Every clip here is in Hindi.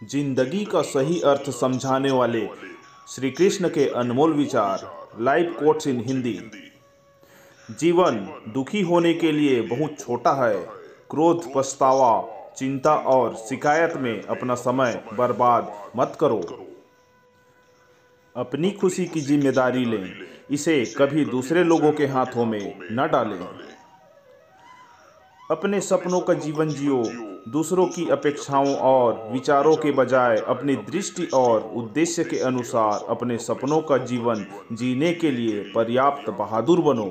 जिंदगी का सही अर्थ समझाने वाले श्री कृष्ण के अनमोल विचार। Live quotes in Hindi. जीवन दुखी होने के लिए बहुत छोटा है। क्रोध, पछतावा, चिंता और शिकायत में अपना समय बर्बाद मत करो। अपनी खुशी की जिम्मेदारी लें, इसे कभी दूसरे लोगों के हाथों में न डालें। अपने सपनों का जीवन जियो, दूसरों की अपेक्षाओं और विचारों के बजाय अपनी दृष्टि और उद्देश्य के अनुसार अपने सपनों का जीवन जीने के लिए पर्याप्त बहादुर बनो।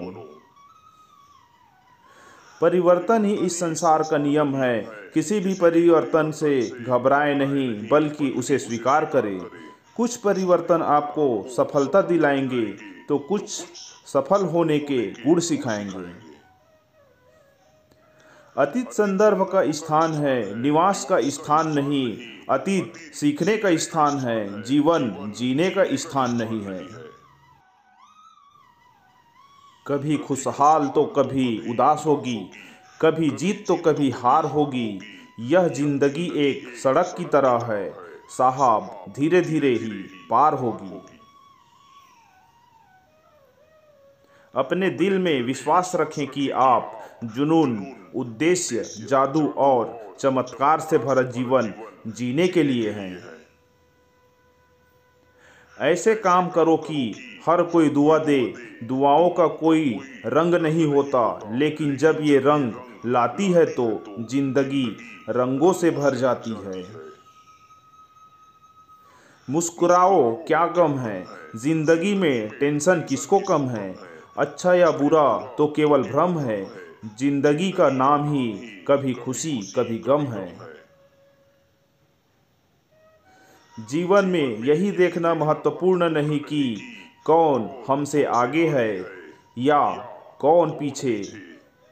परिवर्तन ही इस संसार का नियम है। किसी भी परिवर्तन से घबराए नहीं, बल्कि उसे स्वीकार करें। कुछ परिवर्तन आपको सफलता दिलाएंगे तो कुछ सफल होने के गुण सिखाएंगे। अतीत संदर्भ का स्थान है, निवास का स्थान नहीं। अतीत सीखने का स्थान है, जीवन जीने का स्थान नहीं है। कभी खुशहाल तो कभी उदास होगी, कभी जीत तो कभी हार होगी। यह जिंदगी एक सड़क की तरह है, साहब धीरे धीरे ही पार होगी। अपने दिल में विश्वास रखें कि आप जुनून, उद्देश्य, जादू और चमत्कार से भरा जीवन जीने के लिए हैं। ऐसे काम करो कि हर कोई दुआ दे। दुआओं का कोई रंग नहीं होता, लेकिन जब ये रंग लाती है तो जिंदगी रंगों से भर जाती है। मुस्कुराओ, क्या गम है, जिंदगी में टेंशन किसको कम है। अच्छा या बुरा तो केवल भ्रम है, जिंदगी का नाम ही कभी खुशी कभी गम है। जीवन में यही देखना महत्वपूर्ण नहीं कि कौन हमसे आगे है या कौन पीछे,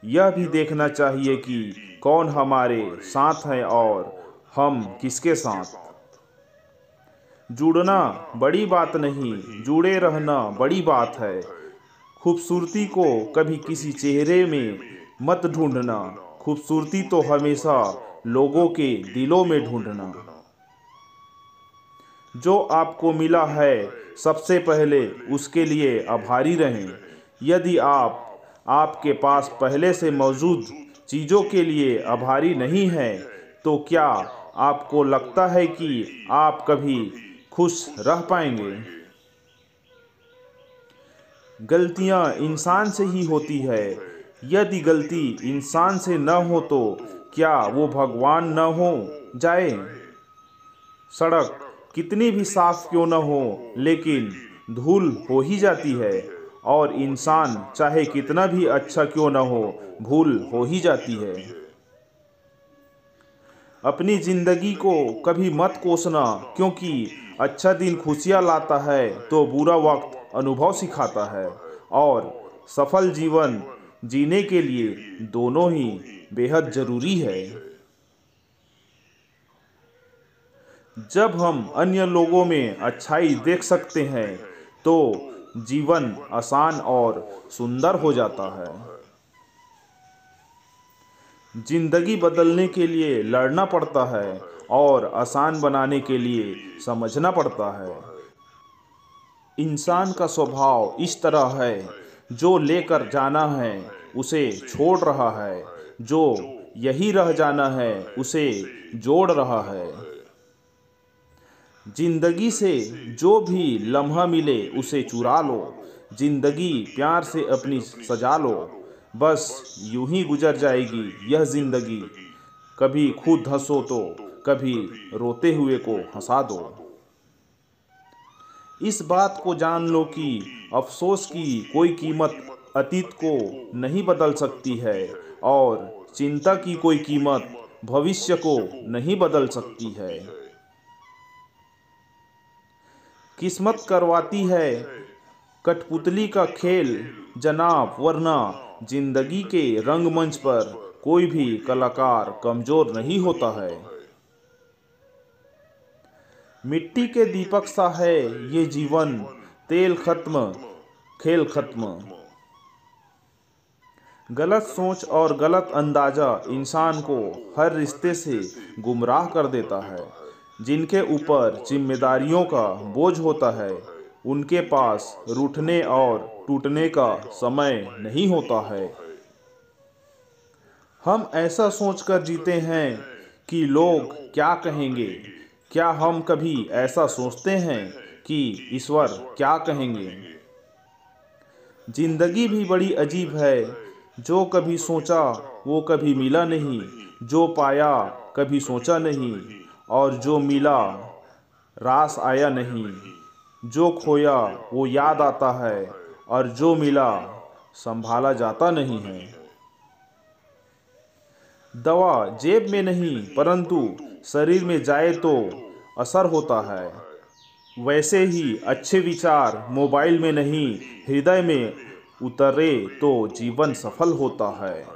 यह भी देखना चाहिए कि कौन हमारे साथ है और हम किसके साथ। जुड़ना बड़ी बात नहीं, जुड़े रहना बड़ी बात है। खूबसूरती को कभी किसी चेहरे में मत ढूंढना, खूबसूरती तो हमेशा लोगों के दिलों में ढूंढना। जो आपको मिला है सबसे पहले उसके लिए आभारी रहें। यदि आपके पास पहले से मौजूद चीज़ों के लिए आभारी नहीं हैं, तो क्या आपको लगता है कि आप कभी खुश रह पाएंगे? गलतियां इंसान से ही होती है। यदि गलती इंसान से न हो तो क्या वो भगवान न हो जाए? सड़क कितनी भी साफ क्यों न हो, लेकिन धूल हो ही जाती है। और इंसान चाहे कितना भी अच्छा क्यों न हो, भूल हो ही जाती है। अपनी जिंदगी को कभी मत कोसना, क्योंकि अच्छा दिन खुशियाँ लाता है तो बुरा वक्त अनुभव सिखाता है। और सफल जीवन जीने के लिए दोनों ही बेहद जरूरी है। जब हम अन्य लोगों में अच्छाई देख सकते हैं तो जीवन आसान और सुंदर हो जाता है। जिंदगी बदलने के लिए लड़ना पड़ता है और आसान बनाने के लिए समझना पड़ता है। इंसान का स्वभाव इस तरह है, जो लेकर जाना है उसे छोड़ रहा है, जो यही रह जाना है उसे जोड़ रहा है। जिंदगी से जो भी लम्हा मिले उसे चुरा लो, जिंदगी प्यार से अपनी सजा लो। बस यूं ही गुजर जाएगी यह जिंदगी, कभी खुद हंसो तो कभी रोते हुए को हंसा दो। इस बात को जान लो कि अफसोस की कोई कीमत अतीत को नहीं बदल सकती है और चिंता की कोई कीमत भविष्य को नहीं बदल सकती है। किस्मत करवाती है कठपुतली का खेल जनाब, वरना जिंदगी के रंगमंच पर कोई भी कलाकार कमजोर नहीं होता है। मिट्टी के दीपक सा है ये जीवन, तेल खत्म खेल खत्म। गलत सोच और गलत अंदाजा इंसान को हर रिश्ते से गुमराह कर देता है। जिनके ऊपर जिम्मेदारियों का बोझ होता है, उनके पास रूठने और टूटने का समय नहीं होता है। हम ऐसा सोचकर जीते हैं कि लोग क्या कहेंगे। क्या हम कभी ऐसा सोचते हैं कि ईश्वर क्या कहेंगे? जिंदगी भी बड़ी अजीब है। जो कभी सोचा वो कभी मिला नहीं, जो पाया कभी सोचा नहीं, और जो मिला रास आया नहीं। जो खोया वो याद आता है, और जो मिला संभाला जाता नहीं है। दवा जेब में नहीं परंतु शरीर में जाए तो असर होता है। वैसे ही अच्छे विचार मोबाइल में नहीं हृदय में उतरे तो जीवन सफल होता है।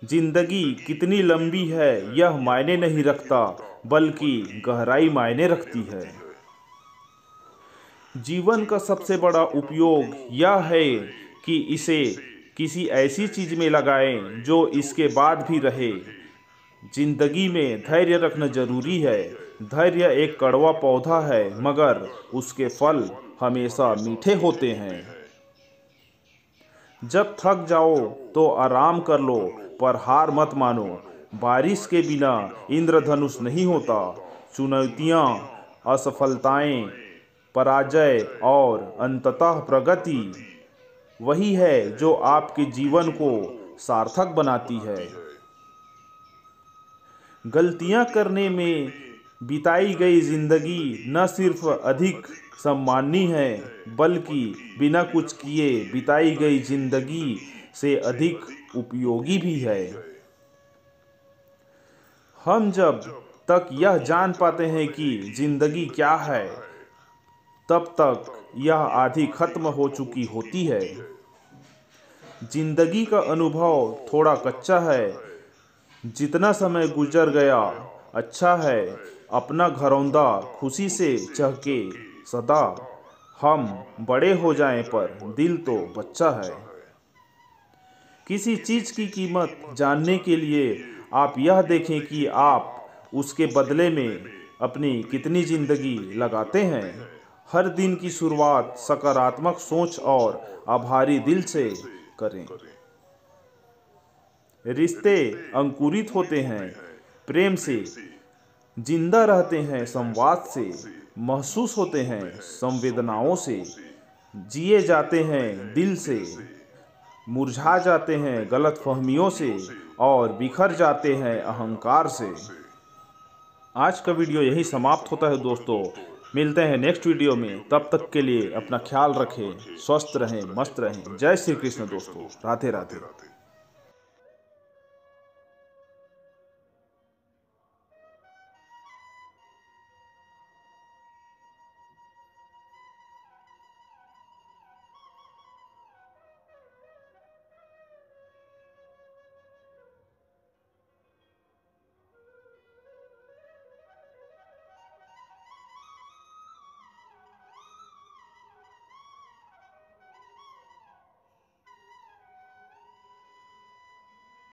जिंदगी कितनी लंबी है यह मायने नहीं रखता, बल्कि गहराई मायने रखती है। जीवन का सबसे बड़ा उपयोग यह है कि इसे किसी ऐसी चीज में लगाएं जो इसके बाद भी रहे। जिंदगी में धैर्य रखना जरूरी है। धैर्य एक कड़वा पौधा है, मगर उसके फल हमेशा मीठे होते हैं। जब थक जाओ तो आराम कर लो, पर हार मत मानो। बारिश के बिना इंद्रधनुष नहीं होता। चुनौतियां, असफलताएं, पराजय और अंततः प्रगति वही है जो आपके जीवन को सार्थक बनाती है। गलतियां करने में बिताई गई जिंदगी न सिर्फ अधिक सम्माननीय है, बल्कि बिना कुछ किए बिताई गई जिंदगी से अधिक उपयोगी भी है। हम जब तक यह जान पाते हैं कि जिंदगी क्या है, तब तक यह आधी खत्म हो चुकी होती है। जिंदगी का अनुभव थोड़ा कच्चा है। जितना समय गुजर गया अच्छा है। अपना घरौंदा खुशी से चहके सदा। हम बड़े हो जाएं पर दिल तो बच्चा है। किसी चीज की कीमत जानने के लिए आप यह देखें कि आप उसके बदले में अपनी कितनी जिंदगी लगाते हैं। हर दिन की शुरुआत सकारात्मक सोच और आभारी दिल से करें। रिश्ते अंकुरित होते हैं प्रेम से, जिंदा रहते हैं संवाद से, महसूस होते हैं संवेदनाओं से, जिए जाते हैं दिल से, मुरझा जाते हैं गलतफहमियों से, और बिखर जाते हैं अहंकार से। आज का वीडियो यही समाप्त होता है दोस्तों। मिलते हैं नेक्स्ट वीडियो में। तब तक के लिए अपना ख्याल रखें, स्वस्थ रहें, मस्त रहें। जय श्री कृष्ण दोस्तों। राधे राधे।